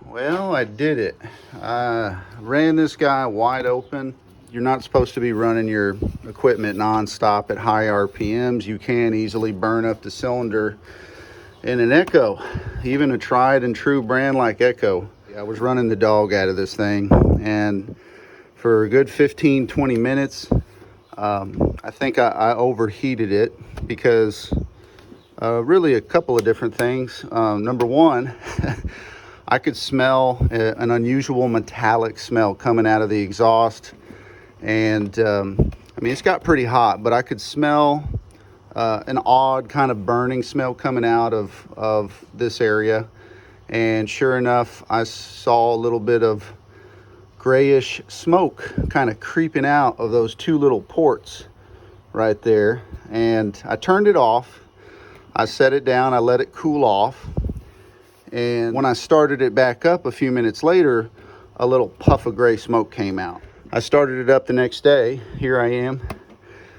Well, I did it. I ran this guy wide open. You're not supposed to be running your equipment nonstop at high RPMs. You can easily burn up the cylinder in an Echo, even a tried and true brand like Echo. I was running the dog out of this thing, and for a good 15-20 minutes, I think I overheated it because really a couple of different things. Number one, I could smell an unusual metallic smell coming out of the exhaust. And I mean, it's got pretty hot, but I could smell an odd kind of burning smell coming out of this area. And sure enough, I saw a little bit of grayish smoke kind of creeping out of those two little ports right there. And I turned it off. I set it down. I let it cool off. And when I started it back up a few minutes later, a little puff of gray smoke came out. I started it up the next day. Here I am.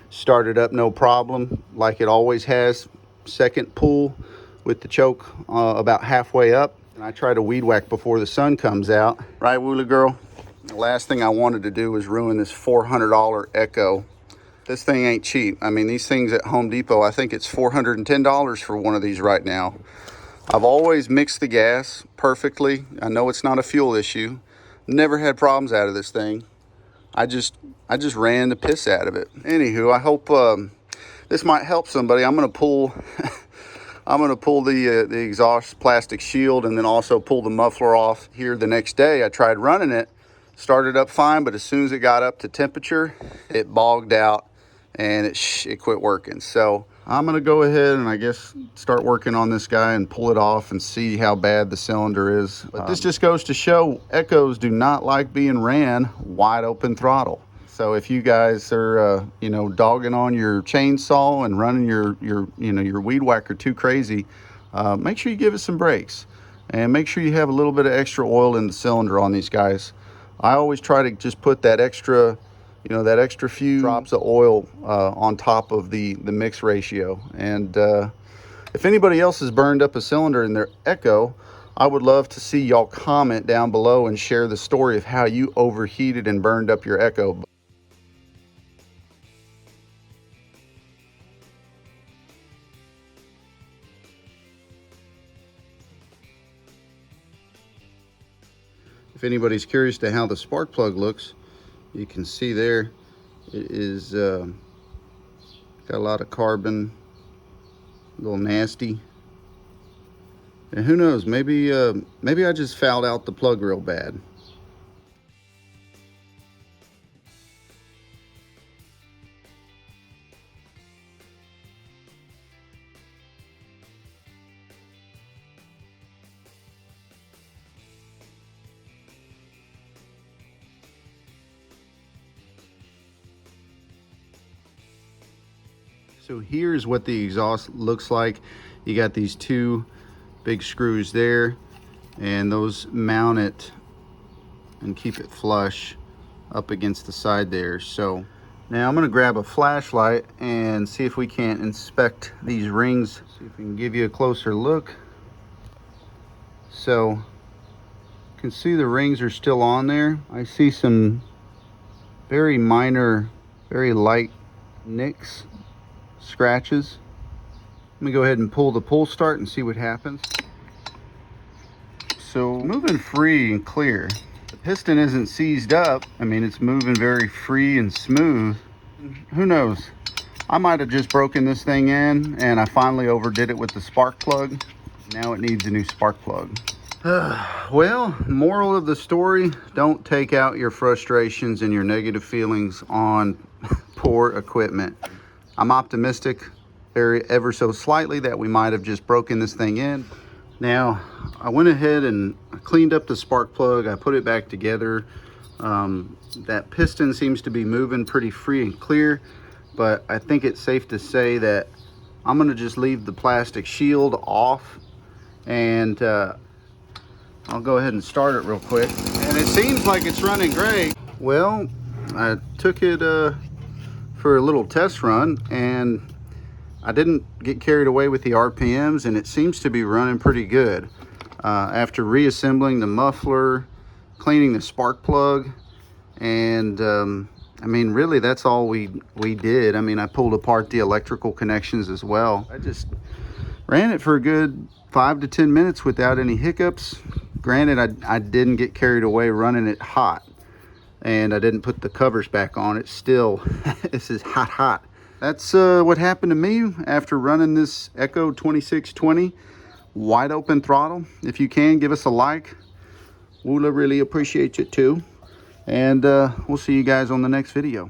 Started up no problem, like it always has. Second pull with the choke about halfway up. And I try to weed whack before the sun comes out. Right, Wooly Girl? The last thing I wanted to do was ruin this $400 Echo. This thing ain't cheap. I mean, these things at Home Depot, I think it's $410 for one of these right now. I've always mixed the gas perfectly. I know it's not a fuel issue. Never had problems out of this thing. I just ran the piss out of it. Anywho, I hope this might help somebody. I'm gonna pull the exhaust plastic shield and then also pull the muffler off here the next day. I tried running it, started up fine, but as soon as it got up to temperature, it bogged out and it quit working. So I'm gonna go ahead and I guess start working on this guy and pull it off and see how bad the cylinder is. But this just goes to show Echoes do not like being ran wide open throttle. So if you guys are dogging on your chainsaw and running your weed whacker too crazy, make sure you give it some brakes and make sure you have a little bit of extra oil in the cylinder on these guys. I always try to just put that extra few drops of oil on top of the mix ratio. And if anybody else has burned up a cylinder in their Echo, I would love to see y'all comment down below and share the story of how you overheated and burned up your Echo. If anybody's curious to how the spark plug looks, you can see there it is got a lot of carbon, a little nasty. And who knows, maybe I just fouled out the plug real bad. So here's what the exhaust looks like. You got these two big screws there, and those mount it and keep it flush up against the side there. So now I'm gonna grab a flashlight and see if we can't inspect these rings. See if we can give you a closer look. So you can see the rings are still on there. I see some very minor, very light nicks, scratches. Let me go ahead and pull the pull start and see what happens. So moving free and clear. The piston isn't seized up. I mean, it's moving very free and smooth. Who knows? I might have just broken this thing in and I finally overdid it with the spark plug. Now it needs a new spark plug. Well, moral of the story, don't take out your frustrations and your negative feelings on poor equipment. I'm optimistic ever so slightly that we might have just broken this thing in. Now, I went ahead and cleaned up the spark plug. I put it back together. That piston seems to be moving pretty free and clear, but I think it's safe to say that I'm gonna just leave the plastic shield off, and I'll go ahead and start it real quick. And it seems like it's running great. Well, I took it for a little test run, and I didn't get carried away with the RPMs, and it seems to be running pretty good. after reassembling the muffler, cleaning the spark plug, and I mean, really, that's all we did. I mean, I pulled apart the electrical connections as well. I just ran it for a good 5 to 10 minutes without any hiccups. Granted, I didn't get carried away running it hot, and I didn't put the covers back on it. Still, this is hot. That's what happened to me after running this Echo 2620 wide open throttle. If you can, give us a like. We'll really appreciate it too. And we'll see you guys on the next video.